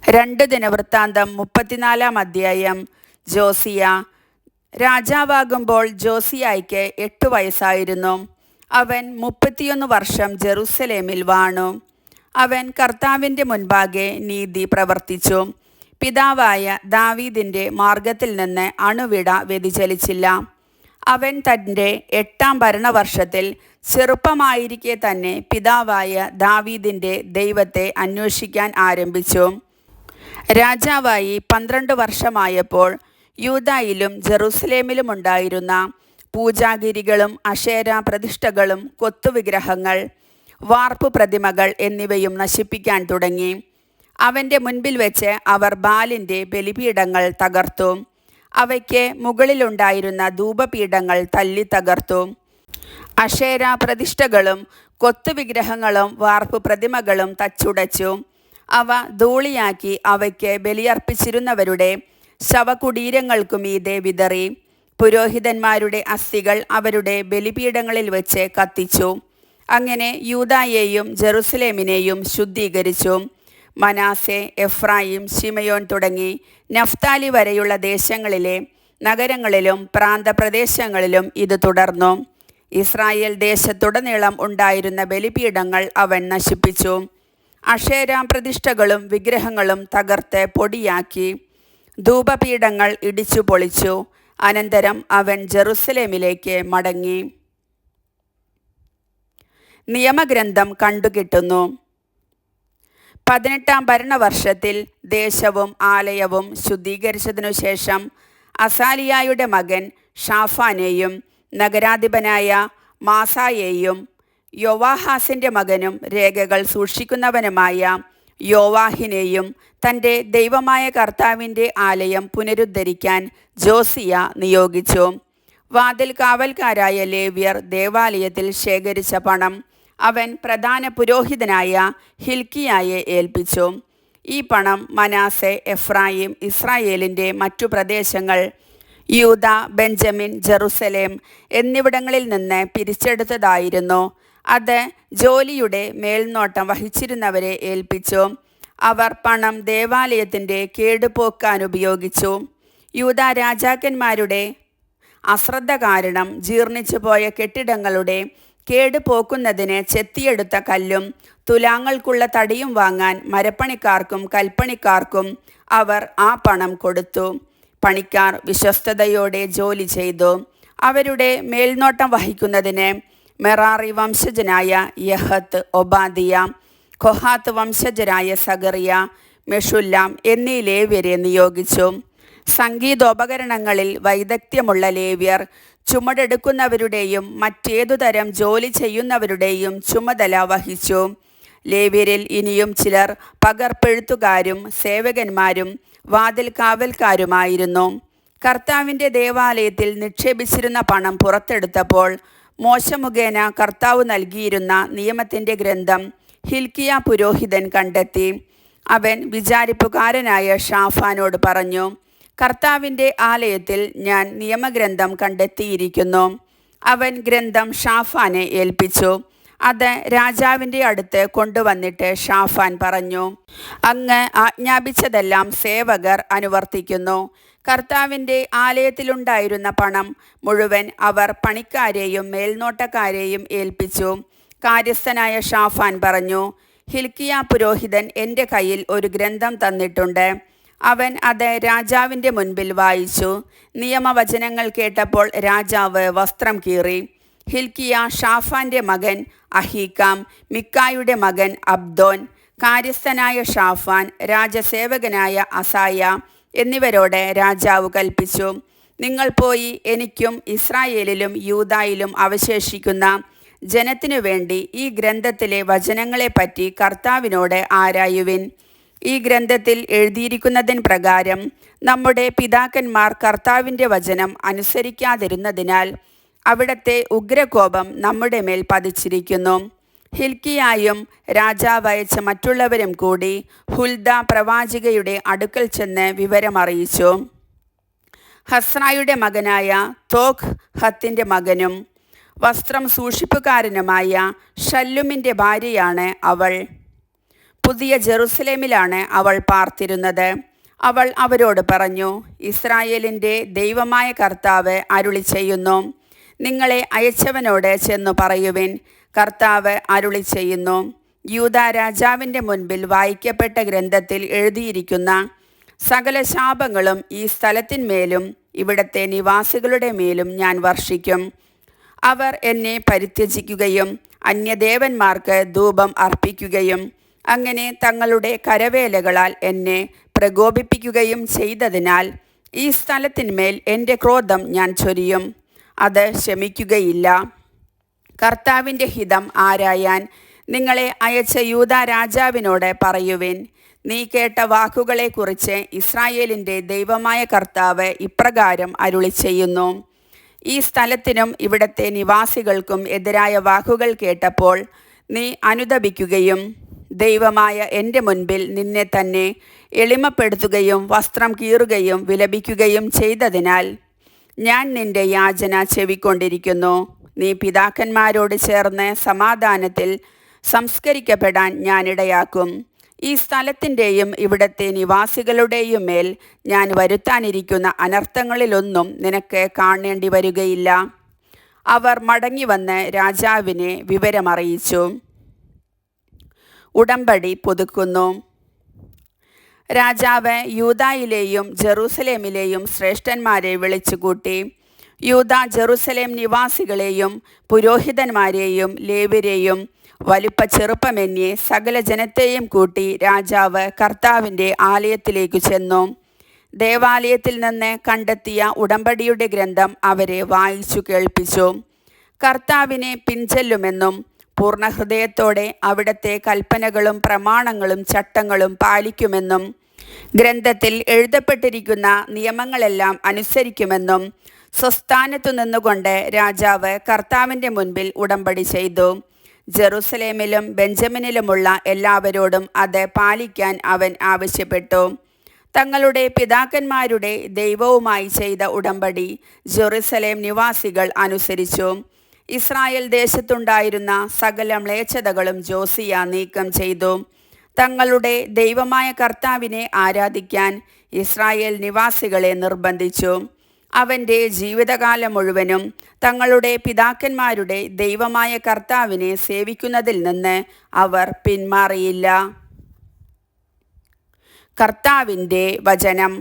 2 ദിനവൃത്താന്തം 34 അധ്യായം. ജോസിയ. രാജാവാകുമ്പോൾ ജോസിയായ്ക്ക് 8 വയസ്സായിരുന്നു. അവൻ 31 വർഷം ജെറുസലേമിൽ വാണു. അവൻ കർത്താവിൻ്റെ മുൻപാകെ നീതി പ്രവർത്തിച്ചു. പിതാവായ ദാവീദിൻ്റെ മാർഗത്തിൽ നിന്ന് അണുവിട വ്യതിചലിച്ചില്ല. അവൻ തൻ്റെ 8-ാം ഭരണവർഷത്തിൽ ചെറുപ്പമായിരിക്കെ തന്നെ പിതാവായ ദാവീദിൻ്റെ ദൈവത്തെ അന്വേഷിക്കാൻ ആരംഭിച്ചു. രാജാവായി 12 വർഷമായപ്പോൾ യൂദായിലും ജെറുസലേമിലുമുണ്ടായിരുന്ന പൂജാഗിരികളും അശേര പ്രതിഷ്ഠകളും കൊത്തുവിഗ്രഹങ്ങൾ, വാർപ്പു പ്രതിമകൾ എന്നിവയും നശിപ്പിക്കാൻ തുടങ്ങി. അവൻ്റെ മുൻപിൽ വെച്ച് അവർ ബാലിൻ്റെ ബലിപീഠങ്ങൾ തകർത്തു. അവയ്ക്ക് മുകളിലുണ്ടായിരുന്ന ധൂപപീഠങ്ങൾ തല്ലി തകർത്തു. അശേര പ്രതിഷ്ഠകളും കൊത്തുവിഗ്രഹങ്ങളും വാർപ്പു പ്രതിമകളും തച്ചുടച്ചു. അവ ധൂളിയാക്കി അവയ്ക്ക് ബലിയർപ്പിച്ചിരുന്നവരുടെ ശവകുടീരങ്ങൾക്കു മീതെ വിതറി. പുരോഹിതന്മാരുടെ അസ്ഥികൾ അവരുടെ ബലിപീഠങ്ങളിൽ വെച്ച് കത്തിച്ചു. അങ്ങനെ യൂദായെയും ജെറുസലേമിനെയും ശുദ്ധീകരിച്ചു. മനാസെ, എഫ്രായിം, ശിമയോൻ തുടങ്ങി നഫ്താലി വരെയുള്ള ദേശങ്ങളിലെ നഗരങ്ങളിലും പ്രാന്തപ്രദേശങ്ങളിലും ഇത് തുടർന്നു. ഇസ്രായേൽ ദേശത്തുടനീളം ഉണ്ടായിരുന്ന ബലിപീഠങ്ങൾ അവൻ നശിപ്പിച്ചു. അശേര പ്രതിഷ്ഠകളും വിഗ്രഹങ്ങളും തകർത്ത് പൊടിയാക്കി. ധൂപപീഠങ്ങൾ ഇടിച്ചു പൊളിച്ചു. അനന്തരം അവൻ ജെറുസലേമിലേക്ക് മടങ്ങി. നിയമഗ്രന്ഥം കണ്ടുകിട്ടുന്നു. 18-ാം ഭരണവർഷത്തിൽ ദേശവും ആലയവും ശുദ്ധീകരിച്ചതിനു ശേഷം അസാലിയായുടെ മകൻ ഷാഫാനെയും നഗരാധിപനായ മാസായെയും യോവാഹാസിൻ്റെ മകനും രേഖകൾ സൂക്ഷിക്കുന്നവനുമായ യോവാഹിനെയും തൻ്റെ ദൈവമായ കർത്താവിൻ്റെ ആലയം പുനരുദ്ധരിക്കാൻ ജോസിയ നിയോഗിച്ചു. വാതിൽ കാവൽക്കാരായ ലേവ്യർ ദേവാലയത്തിൽ ശേഖരിച്ച പണം അവൻ പ്രധാന പുരോഹിതനായ ഹിൽക്കിയായെ ഏൽപ്പിച്ചു. ഈ പണം മനാസെ, എഫ്രായിം, ഇസ്രായേലിൻ്റെ മറ്റു പ്രദേശങ്ങൾ, യൂദ, ബെഞ്ചമിൻ, ജെറുസലേം എന്നിവിടങ്ങളിൽ നിന്ന് പിരിച്ചെടുത്തതായിരുന്നു. അത് ജോലിയുടെ മേൽനോട്ടം വഹിച്ചിരുന്നവരെ ഏൽപ്പിച്ചു. അവർ പണം ദേവാലയത്തിൻ്റെ കേടുപോക്കാൻ ഉപയോഗിച്ചു. യൂദ രാജാക്കന്മാരുടെ അശ്രദ്ധ കാരണം ജീർണിച്ചു പോയ കെട്ടിടങ്ങളുടെ കേടുപോക്കുന്നതിന് ചെത്തിയെടുത്ത കല്ലും തുലാങ്ങൾക്കുള്ള തടിയും വാങ്ങാൻ മരപ്പണിക്കാർക്കും കൽപ്പണിക്കാർക്കും അവർ ആ പണം കൊടുത്തു. പണിക്കാർ വിശ്വസ്തയോടെ ജോലി ചെയ്തു. അവരുടെ മേൽനോട്ടം വഹിക്കുന്നതിന് മെറാറി വംശജനായ യഹത്ത്, ഒബാദിയ, കൊഹാത്ത് വംശജരായ സഗറിയ, മെഷുല്ലാം എന്നീ ലേവ്യരെ നിയോഗിച്ചു. സംഗീതോപകരണങ്ങളിൽ വൈദഗ്ധ്യമുള്ള ലേവ്യർ ചുമടെടുക്കുന്നവരുടെയും മറ്റേതുതരം ജോലി ചെയ്യുന്നവരുടെയും ചുമതല വഹിച്ചു. ലേവ്യരിൽ ഇനിയും ചിലർ പകർപ്പെഴുത്തുകാരും സേവകന്മാരും വാതിൽ കാവൽക്കാരുമായിരുന്നു. കർത്താവിൻ്റെ ദേവാലയത്തിൽ നിക്ഷേപിച്ചിരുന്ന പണം പുറത്തെടുത്തപ്പോൾ മോശ മുഖേന കർത്താവ് നൽകിയിരുന്ന നിയമത്തിൻ്റെ ഗ്രന്ഥം ഹിൽക്കിയ പുരോഹിതൻ കണ്ടെത്തി. അവൻ വിചാരിപ്പുകാരനായ ഷാഫാനോട് പറഞ്ഞു, കർത്താവിൻ്റെ ആലയത്തിൽ ഞാൻ നിയമഗ്രന്ഥം കണ്ടെത്തിയിരിക്കുന്നു. അവൻ ഗ്രന്ഥം ഷാഫാനെ ഏൽപ്പിച്ചു. അത് രാജാവിൻ്റെ അടുത്ത് കൊണ്ടുവന്നിട്ട് ഷാഫാൻ പറഞ്ഞു, അങ്ങ് ആജ്ഞാപിച്ചതെല്ലാം സേവകർ അനുവർത്തിക്കുന്നു. കർത്താവിൻ്റെ ആലയത്തിലുണ്ടായിരുന്ന പണം മുഴുവൻ അവർ പണിക്കാരെയും മേൽനോട്ടക്കാരെയും ഏൽപ്പിച്ചു. കാര്യസ്ഥനായ ഷാഫാൻ പറഞ്ഞു, ഹിൽക്കിയ പുരോഹിതൻ എൻ്റെ കയ്യിൽ ഒരു ഗ്രന്ഥം തന്നിട്ടുണ്ട്. അവൻ അത് രാജാവിൻ്റെ മുൻപിൽ വായിച്ചു. നിയമവചനങ്ങൾ കേട്ടപ്പോൾ രാജാവ് വസ്ത്രം കീറി. ഹിൽക്കിയ ഷാഫാൻ്റെ മകൻ അഹീക്കാം, മിക്കായുടെ മകൻ അബ്ദോൻ, കാര്യസ്ഥനായ ഷാഫാൻ, രാജസേവകനായ അസായ എന്നിവരോട് രാജാവ് കൽപ്പിച്ചു, നിങ്ങൾ പോയി എനിക്കും ഇസ്രായേലിലും യൂദായിലും അവശേഷിക്കുന്ന ജനത്തിനു വേണ്ടി ഈ ഗ്രന്ഥത്തിലെ വചനങ്ങളെപ്പറ്റി കർത്താവിനോട് ആരായുവിൻ. ഈ ഗ്രന്ഥത്തിൽ എഴുതിയിരിക്കുന്നതിൻ പ്രകാരം നമ്മുടെ പിതാക്കന്മാർ കർത്താവിൻ്റെ വചനം അനുസരിക്കാതിരുന്നതിനാൽ അവിടുത്തെ ഉഗ്രകോപം നമ്മുടെ മേൽ പതിച്ചിരിക്കുന്നു. ഹിൽക്കിയായും രാജാവയച്ച മറ്റുള്ളവരും കൂടി ഹുൽദ പ്രവാചികയുടെ അടുക്കൽ ചെന്ന് വിവരമറിയിച്ചു. ഹസ്രായുടെ മകനായ തോഖ് ഹത്തിൻ്റെ മകനും വസ്ത്രം സൂക്ഷിപ്പുകാരനുമായ ഷല്ലുമിൻ്റെ ഭാര്യയാണ് അവൾ. പുതിയ ജെറുസലേമിലാണ് അവൾ പാർത്തിരുന്നത്. അവൾ അവരോട് പറഞ്ഞു, ഇസ്രായേലിൻ്റെ ദൈവമായ കർത്താവ് അരുളി ചെയ്യുന്നു, നിങ്ങളെ അയച്ചവനോട് ചെന്നു പറയുവിൻ, കർത്താവ് അരുളി ചെയ്യുന്നു, യൂദാ രാജാവിൻ്റെ മുൻപിൽ വായിക്കപ്പെട്ട ഗ്രന്ഥത്തിൽ എഴുതിയിരിക്കുന്ന സകല ശാപങ്ങളും ഈ സ്ഥലത്തിന്മേലും ഇവിടത്തെ നിവാസികളുടെ മേലും ഞാൻ വർഷിക്കും. അവർ എന്നെ പരിത്യജിക്കുകയും അന്യദേവന്മാർക്ക് ധൂപം അർപ്പിക്കുകയും അങ്ങനെ തങ്ങളുടെ കരവേലകളാൽ എന്നെ പ്രകോപിപ്പിക്കുകയും ചെയ്തതിനാൽ ഈ സ്ഥലത്തിന്മേൽ എൻ്റെ ക്രോധം ഞാൻ ചൊരിയും, അത് ശമിക്കുകയില്ല. കർത്താവിൻ്റെ ഹിതം ആരായാൻ നിങ്ങളെ അയച്ച യൂദാ രാജാവിനോട് പറയുവിൻ, നീ കേട്ട വാക്കുകളെക്കുറിച്ച് ഇസ്രായേലിൻ്റെ ദൈവമായ കർത്താവ് ഇപ്രകാരം അരുളി ചെയ്യുന്നു, ഈ സ്ഥലത്തിനും ഇവിടത്തെ നിവാസികൾക്കും എതിരായ വാക്കുകൾ കേട്ടപ്പോൾ നീ അനുതപിക്കുകയും ദൈവമായ എൻ്റെ മുൻപിൽ നിന്നെ തന്നെ എളിമപ്പെടുത്തുകയും വസ്ത്രം കീറുകയും വിലപിക്കുകയും ചെയ്തതിനാൽ ഞാൻ നിന്റെ യാചന ചെവിക്കൊണ്ടിരിക്കുന്നു. നീ പിതാക്കന്മാരോട് ചേർന്ന് സമാധാനത്തിൽ സംസ്കരിക്കപ്പെടാൻ ഞാനിടയാക്കും. ഈ സ്ഥലത്തിൻ്റെയും ഇവിടത്തെ നിവാസികളുടെയും മേൽ ഞാൻ വരുത്താനിരിക്കുന്ന അനർത്ഥങ്ങളിലൊന്നും നിനക്ക് കാണേണ്ടി വരികയില്ല. അവർ മടങ്ങിവന്ന് രാജാവിനെ വിവരമറിയിച്ചു. ഉടമ്പടി പുതുക്കുന്നു. രാജാവ് യൂദായിലെയും ജെറൂസലേമിലെയും ശ്രേഷ്ഠന്മാരെ വിളിച്ചുകൂട്ടി. യൂദാ ജെറൂസലേം നിവാസികളെയും പുരോഹിതന്മാരെയും ലേവ്യരെയും വലിപ്പ ചെറുപ്പമെന്യേ സകല ജനത്തെയും കൂട്ടി രാജാവ് കർത്താവിൻ്റെ ആലയത്തിലേക്കു ചെന്നു. ദേവാലയത്തിൽ നിന്ന് കണ്ടെത്തിയ ഉടമ്പടിയുടെ ഗ്രന്ഥം അവരെ വായിച്ചു കേൾപ്പിച്ചു. കർത്താവിനെ പിൻചെല്ലുമെന്നും പൂർണ്ണഹൃദയത്തോടെ അവിടുത്തെ കൽപ്പനകളും പ്രമാണങ്ങളും ചട്ടങ്ങളും പാലിക്കുമെന്നും ഗ്രന്ഥത്തിൽ എഴുതപ്പെട്ടിരിക്കുന്ന നിയമങ്ങളെല്ലാം അനുസരിക്കുമെന്നും സ്വസ്ഥാനത്തു നിന്നുകൊണ്ട് രാജാവ് കർത്താവിൻ്റെ മുൻപിൽ ഉടമ്പടി ചെയ്തു. ജെറുസലേമിലും ബെഞ്ചമിനിലുമുള്ള എല്ലാവരോടും അത് പാലിക്കാൻ അവൻ ആവശ്യപ്പെട്ടു. തങ്ങളുടെ പിതാക്കന്മാരുടെ ദൈവവുമായി ചെയ്ത ഉടമ്പടി ജെറുസലേം നിവാസികൾ അനുസരിച്ചു. ഇസ്രായേൽ ദേശത്തുണ്ടായിരുന്ന സകല മ്ലേച്ഛതകളും ജോസിയ നീക്കം ചെയ്തു. തങ്ങളുടെ ദൈവമായ കർത്താവിനെ ആരാധിക്കാൻ ഇസ്രായേൽ നിവാസികളെ നിർബന്ധിച്ചു. അവൻ്റെ ജീവിതകാലം മുഴുവനും തങ്ങളുടെ പിതാക്കന്മാരുടെ ദൈവമായ കർത്താവിനെ സേവിക്കുന്നതിൽ നിന്ന് അവർ പിന്മാറിയില്ല. കർത്താവിൻ്റെ വചനം.